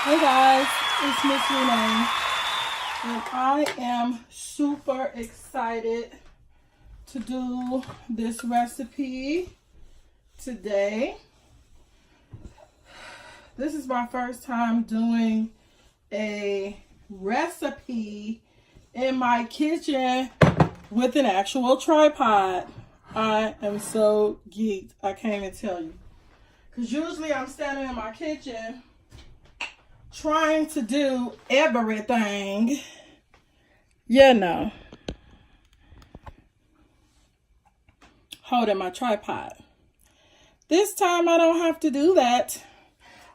Hey guys, it's Miss Renee, and I am super excited to do this recipe today. This is my first time doing a recipe in my kitchen with an actual tripod. I am so geeked, I can't even tell you. Because usually I'm standing in my kitchen trying to do everything, holding my tripod. This time I don't have to do that.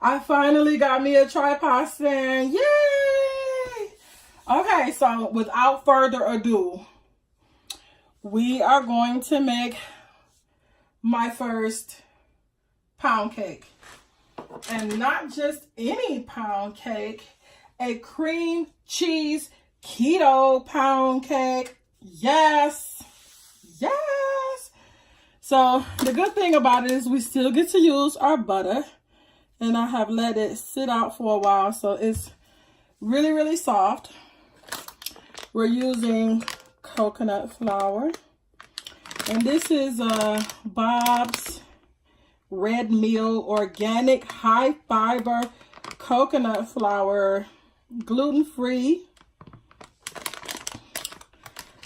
I finally got me a tripod stand. Yay! Okay, so without further ado, we are going to make my first pound cake. And not just any pound cake, a cream cheese keto pound cake. Yes, yes. So the good thing about it is we still get to use our butter, and I have let it sit out for a while, so it's really, really soft. We're using coconut flour, and this is Bob's Red Mill organic high fiber coconut flour, gluten-free,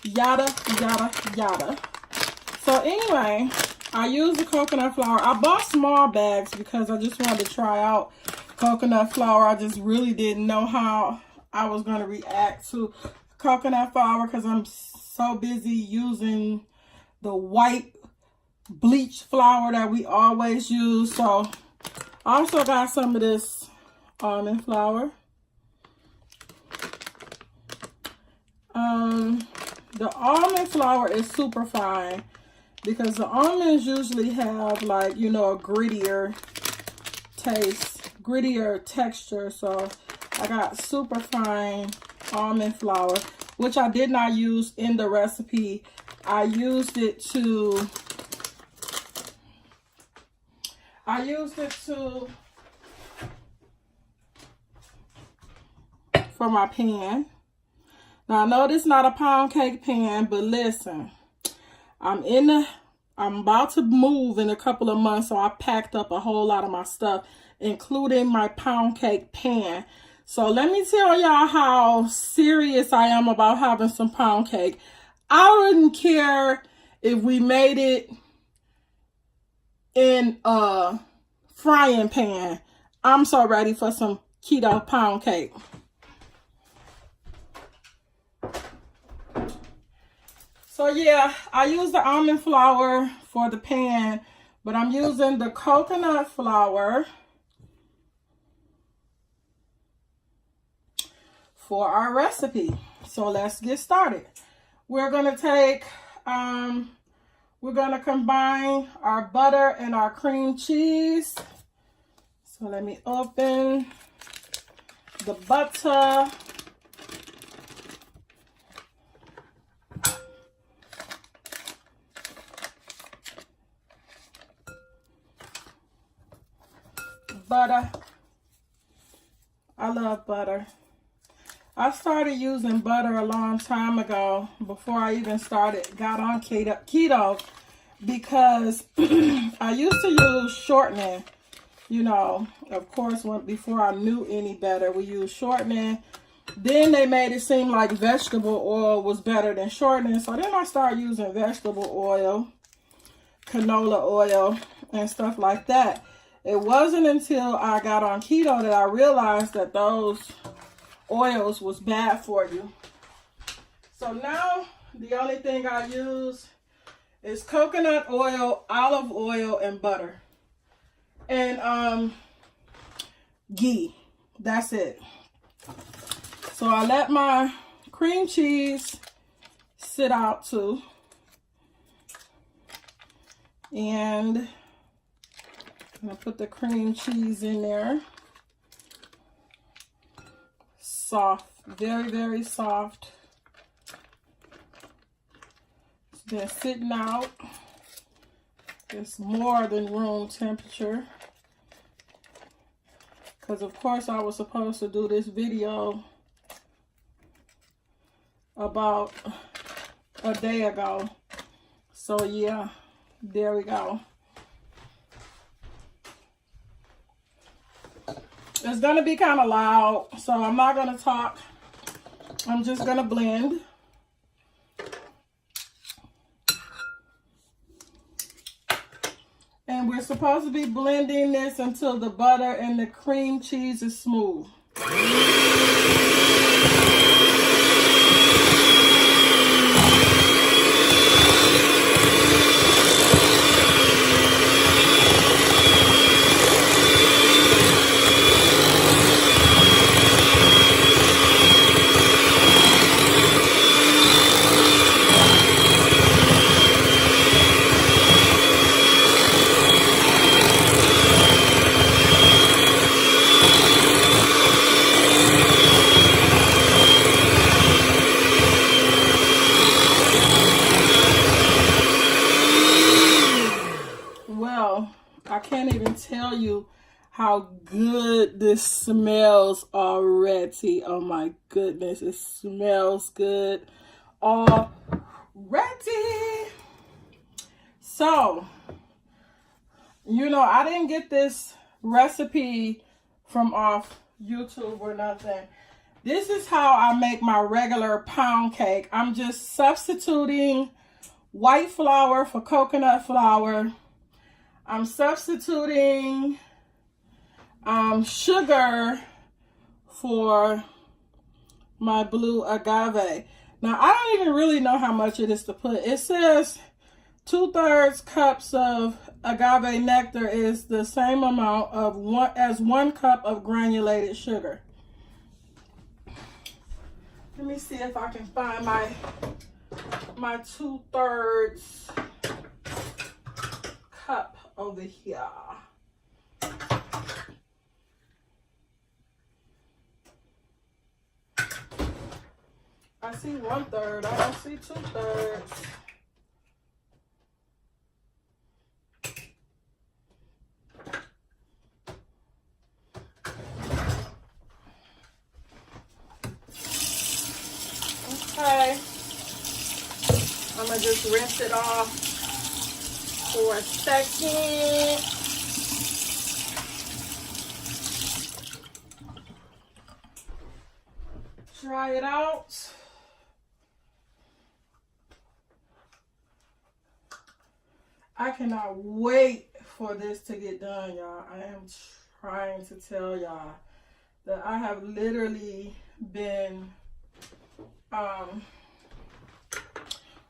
yada yada yada. So anyway, I use the coconut flour. I bought small bags because I just wanted to try out coconut flour. I just really didn't know how I was going to react to coconut flour because I'm so busy using the white bleach flour that we always use. So I also got some of this almond flour. The almond flour is super fine because the almonds usually have, like, you know, a grittier taste, grittier texture. So I got super fine almond flour, which I did not use in the recipe. I used it for my pan. Now I know this is not a pound cake pan, but listen, I'm about to move in a couple of months, so I packed up a whole lot of my stuff, including my pound cake pan. So let me tell y'all how serious I am about having some pound cake. I wouldn't care if we made it in a frying pan. I'm so ready for some keto pound cake. So yeah, I use the almond flour for the pan, but I'm using the coconut flour for our recipe. So let's get started. We're gonna combine our butter and our cream cheese. So let me open the butter. Butter. I love butter. I started using butter a long time ago, before I even got on keto, because I used to use shortening. You know, of course, before I knew any better, we used shortening. Then they made it seem like vegetable oil was better than shortening. So then I started using vegetable oil, canola oil, and stuff like that. It wasn't until I got on keto that I realized that those oils was bad for you. So now the only thing I use is coconut oil, olive oil, and butter. And ghee. That's it. So I let my cream cheese sit out too. And I'm gonna put the cream cheese in there. Soft, very, very soft. It's been sitting out. It's more than room temperature. Because of course I was supposed to do this video about a day ago. So yeah, there we go. It's gonna be kind of loud, so I'm not gonna talk. I'm just gonna blend. And we're supposed to be blending this until the butter and the cream cheese is smooth. I can't even tell you how good this smells already. Oh my goodness, it smells good already. So, you know, I didn't get this recipe from off YouTube or nothing. This is how I make my regular pound cake. I'm just substituting white flour for coconut flour. I'm substituting sugar for my blue agave. Now, I don't even really know how much it is to put. It says 2/3 cups of agave nectar is the same amount of one cup of granulated sugar. Let me see if I can find my 2/3 cup over here. I see 1/3. I don't see 2/3. Okay. I'm gonna just rinse it off for a second. Try it out. I cannot wait for this to get done, y'all. I am trying to tell y'all that I have literally been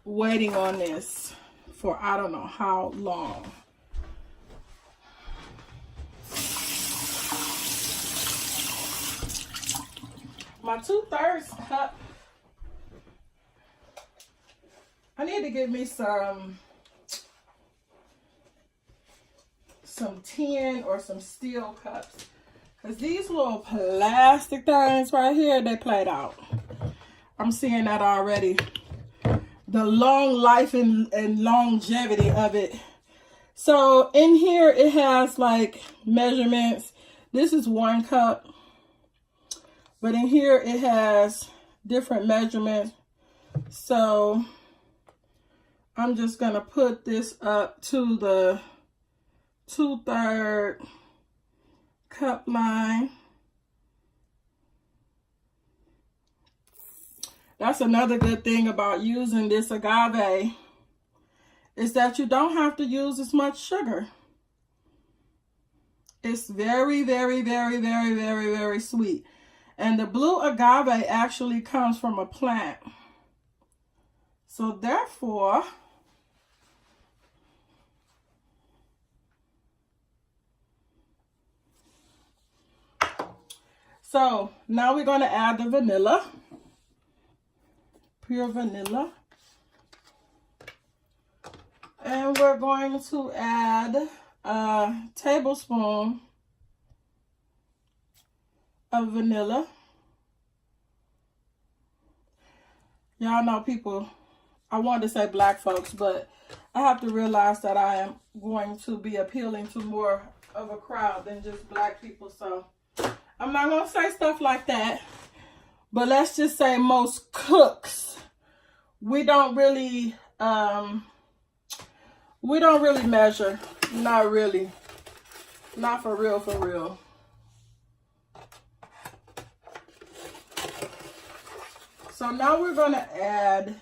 waiting on this for I don't know how long. My 2/3 cup. I need to get me some tin or some steel cups, because these little plastic things right here, they played out. I'm seeing that already. The long life and longevity of it. So in here it has like measurements. This is 1 cup. But in here it has different measurements. So I'm just going to put this up to the 2/3 cup line. That's another good thing about using this agave, is that you don't have to use as much sugar. It's very, very, very, very, very, very sweet. And the blue agave actually comes from a plant. So therefore, so now we're going to add the vanilla. Pure vanilla. And we're going to add a tablespoon of vanilla. Y'all know people, I wanted to say black folks, but I have to realize that I am going to be appealing to more of a crowd than just black people. So I'm not gonna say stuff like that, but let's just say most cooks, we don't really measure. Not really. Not for real, for real. So now we're gonna add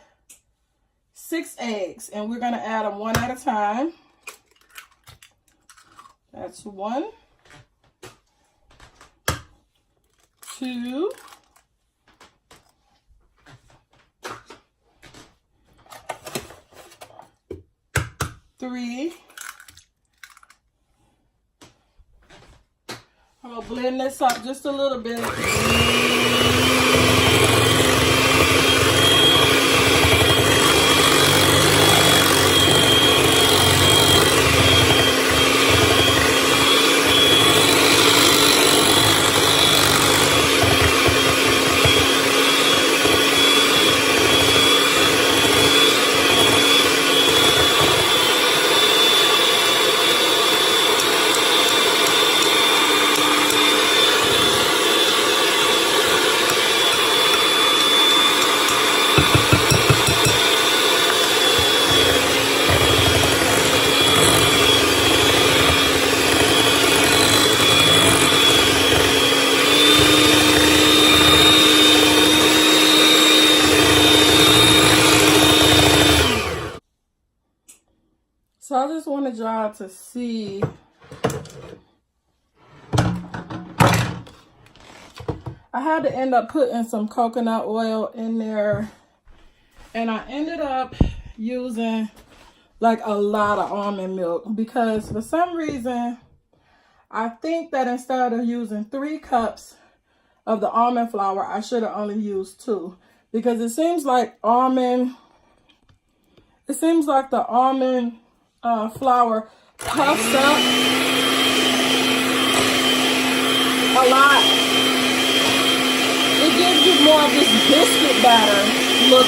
6 eggs, and we're gonna add them one at a time. That's 1, 2, 3. I'm gonna blend this up just a little bit. So I just wanted y'all to see I had to end up putting some coconut oil in there, and I ended up using like a lot of almond milk because for some reason I think that instead of using 3 cups of the almond flour, I should have only used 2, because it seems like the almond flour puffs up a lot. It gives you more of this biscuit batter look.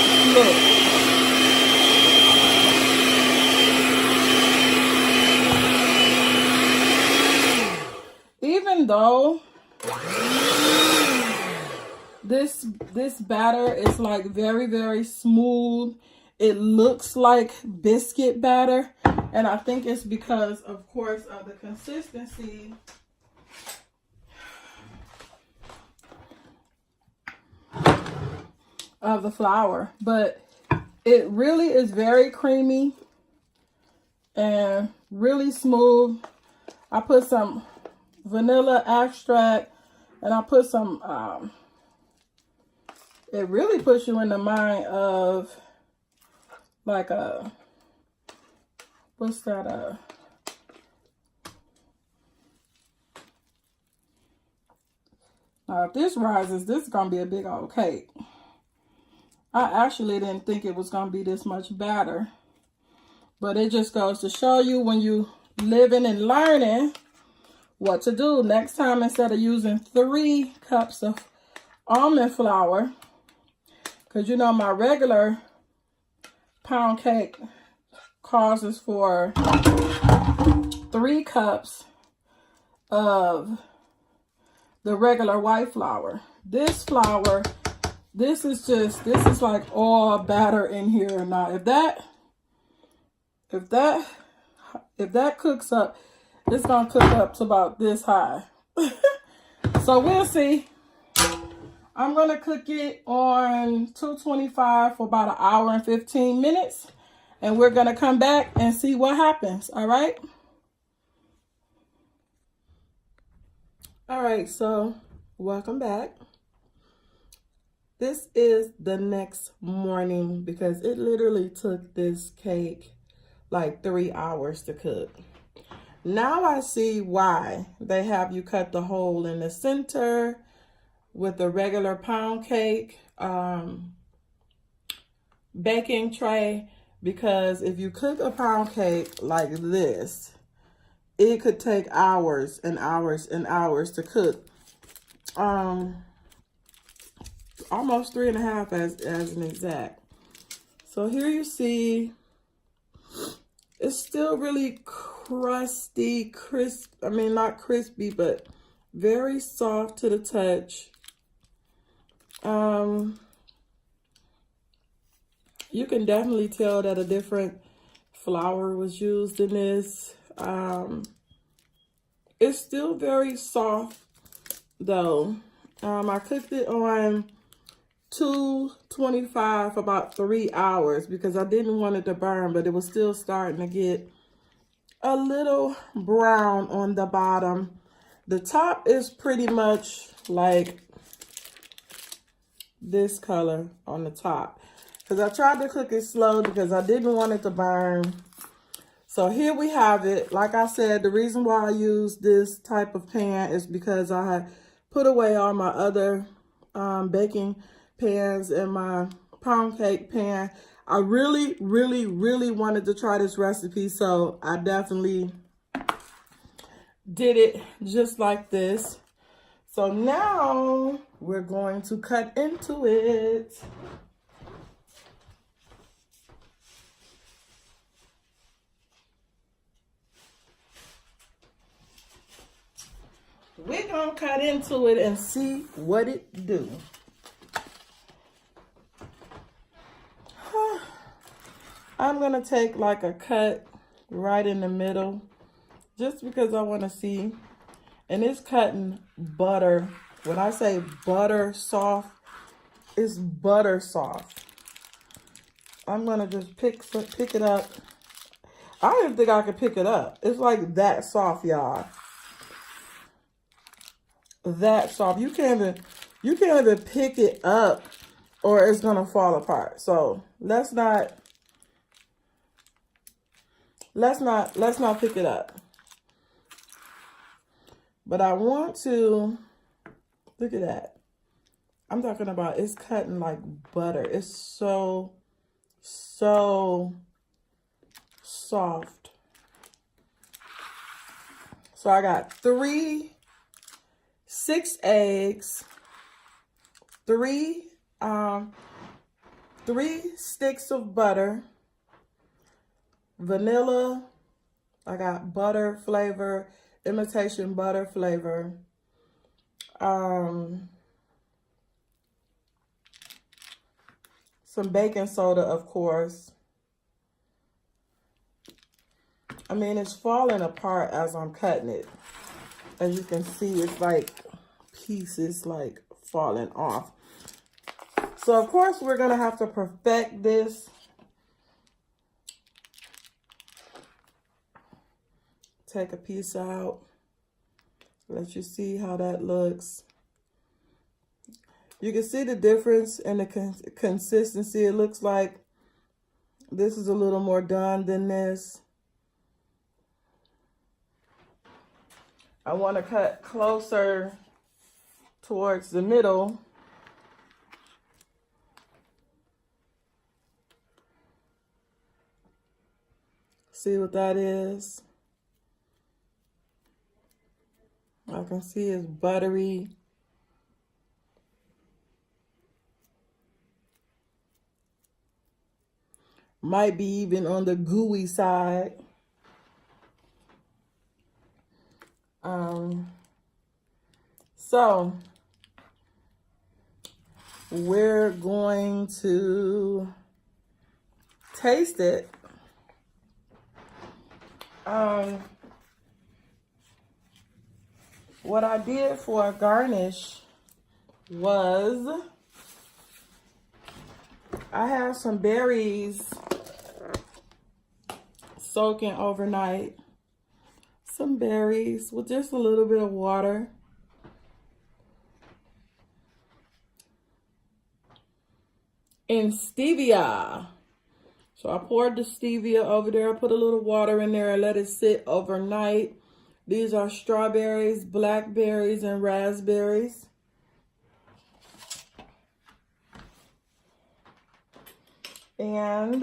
Even though this batter is like very, very smooth, it looks like biscuit batter, and I think it's because, of course, of the consistency of the flour. But it really is very creamy and really smooth. I put some vanilla extract, and I put some it really puts you in the mind of like a, what's that, now if this rises, this is gonna be a big old cake. I actually didn't think it was gonna be this much batter, but it just goes to show you, when you living and learning what to do. Next time, instead of using 3 cups of almond flour, because you know my regular pound cake causes for 3 cups of the regular white flour. This flour, this is like all batter in here. Now if that cooks up, it's gonna cook up to about this high. So we'll see. I'm gonna cook it on 225 for about 1 hour and 15 minutes. And we're gonna come back and see what happens, all right? All right, so welcome back. This is the next morning, because it literally took this cake like 3 hours to cook. Now I see why they have you cut the hole in the center with the regular pound cake baking tray, because if you cook a pound cake like this, it could take hours and hours and hours to cook. Almost 3.5 as an exact. So here you see, it's still really crusty, crisp. I mean, not crispy, but Very soft to the touch. You can definitely tell that a different flour was used in this. It's still very soft though. I cooked it on 225 for about 3 hours because I didn't want it to burn, but it was still starting to get a little brown on the bottom. The top is pretty much like this color on the top because I tried to cook it slow because I didn't want it to burn. So here we have it. Like I said, the reason why I use this type of pan is because I had put away all my other baking pans and my pound cake pan. I really, really, really wanted to try this recipe, so I definitely did it just like this. So now we're going to cut into it. We're gonna cut into it and see what it do. I'm gonna take like a cut right in the middle just because I want to see. And it's cutting butter. When I say butter soft, it's butter soft. I'm gonna just pick it up. I don't even think I can pick it up. It's like that soft, y'all. That soft. You can't even pick it up or it's gonna fall apart. So let's not pick it up. But I want to look at that. I'm talking about it's cutting like butter. It's so soft. So I got 6 eggs, 3 sticks of butter, vanilla. I got butter flavor, imitation butter flavor. Some baking soda, of course. I mean, it's falling apart as I'm cutting it. As you can see, it's like pieces like falling off. So of course we're gonna have to perfect this. Take a piece out. Let you see how that looks. You can see the difference in the consistency. It looks like this is a little more done than this. I want to cut closer towards the middle. See what that is? I can see it's buttery. Might be even on the gooey side. So we're going to taste it. What I did for a garnish was I have some berries soaking overnight. Some berries with just a little bit of water. And stevia. So I poured the stevia over there. I put a little water in there and let it sit overnight. These are strawberries, blackberries, and raspberries. And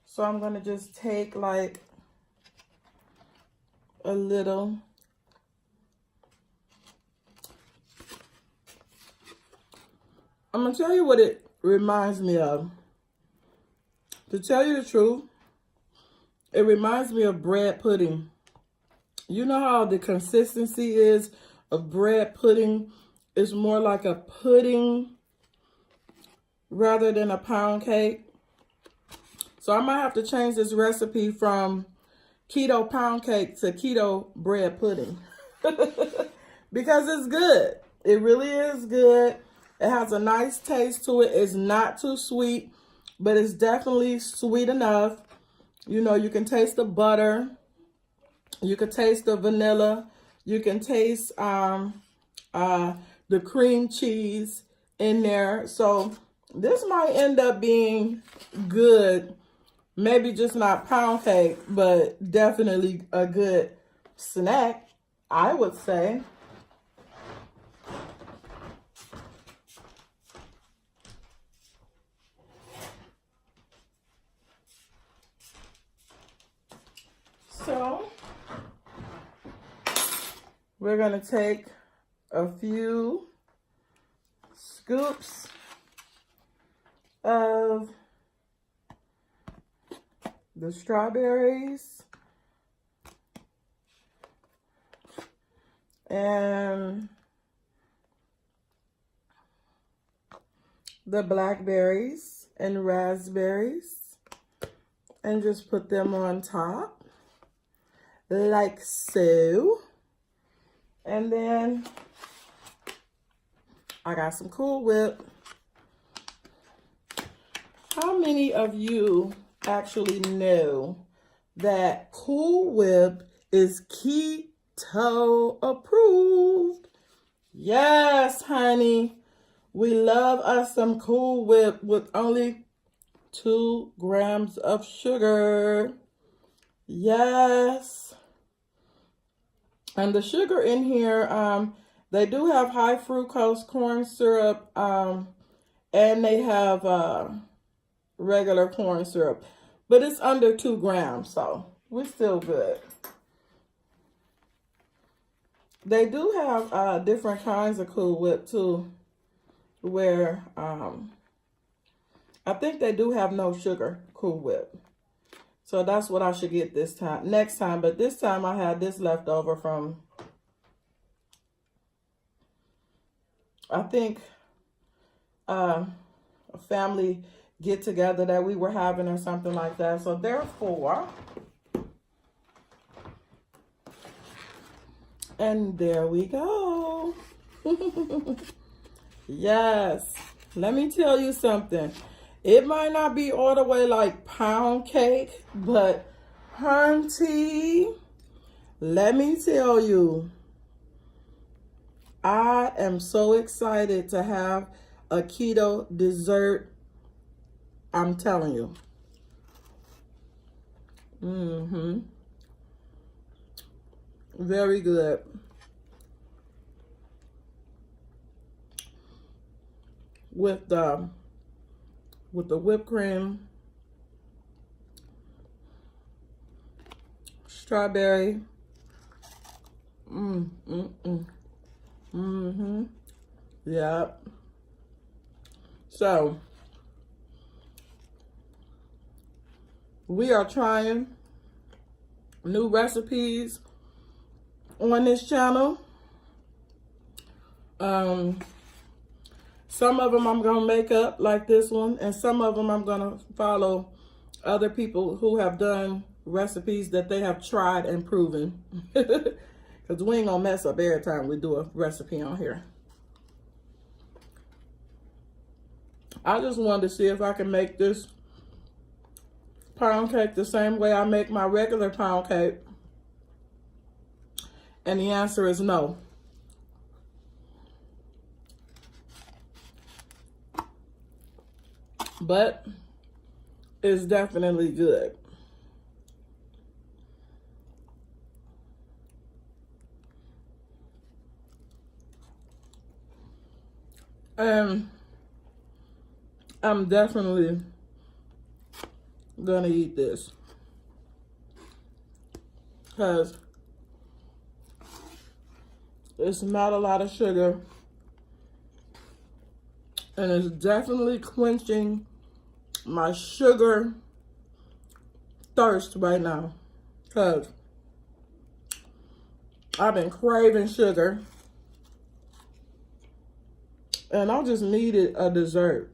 so I'm going to just take like a little. I'm going to tell you what it reminds me of. To tell you the truth, it reminds me of bread pudding. You know how the consistency is of bread pudding? It's more like a pudding rather than a pound cake. So I might have to change this recipe from keto pound cake to keto bread pudding. Because it's good. It really is good. It has a nice taste to it. It's not too sweet, but it's definitely sweet enough. You know, you can taste the butter. You can taste the vanilla. You can taste the cream cheese in there. So this might end up being good. Maybe just not pound cake, but definitely a good snack, I would say. So we're going to take a few scoops of the strawberries and the blackberries and raspberries and just put them on top like so. And then I got some Cool Whip. How many of you actually know that Cool Whip is keto approved? Yes, honey. We love us some Cool Whip with only 2 grams of sugar. Yes. And the sugar in here, they do have high fructose corn syrup, and they have regular corn syrup, but it's under 2 grams, so we're still good. They do have different kinds of Cool Whip too, where I think they do have no sugar Cool Whip. So that's what I should get this time, next time. But this time I had this left over from, I think, a family get together that we were having or something like that. So therefore, and there we go. Yes. Let me tell you something. It might not be all the way like pound cake, but hunty, let me tell you, I am so excited to have a keto dessert. I'm telling you. Very good. With the whipped cream, strawberry. Yep. So we are trying new recipes on this channel. Some of them I'm going to make up like this one, and some of them I'm going to follow other people who have done recipes that they have tried and proven. Because we ain't going to mess up every time we do a recipe on here. I just wanted to see if I can make this pound cake the same way I make my regular pound cake. And the answer is no. But it's definitely good. And I'm definitely gonna eat this because it's not a lot of sugar, and it's definitely quenching my sugar thirst right now, because I've been craving sugar. And I just needed a dessert.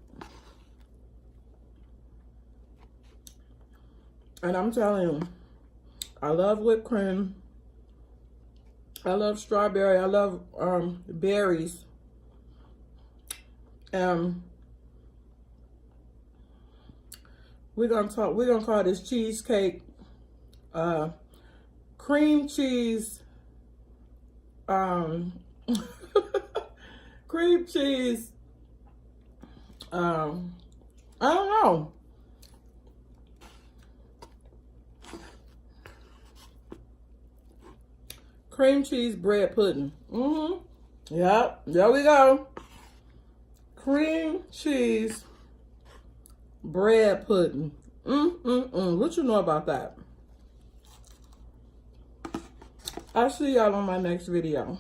And I'm telling you, I love whipped cream. I love strawberry. I love berries. We're gonna call this cheesecake cream cheese cream cheese I don't know. Cream cheese bread pudding. Yep, there we go. Cream cheese bread pudding. What you know about that? I'll see y'all on my next video.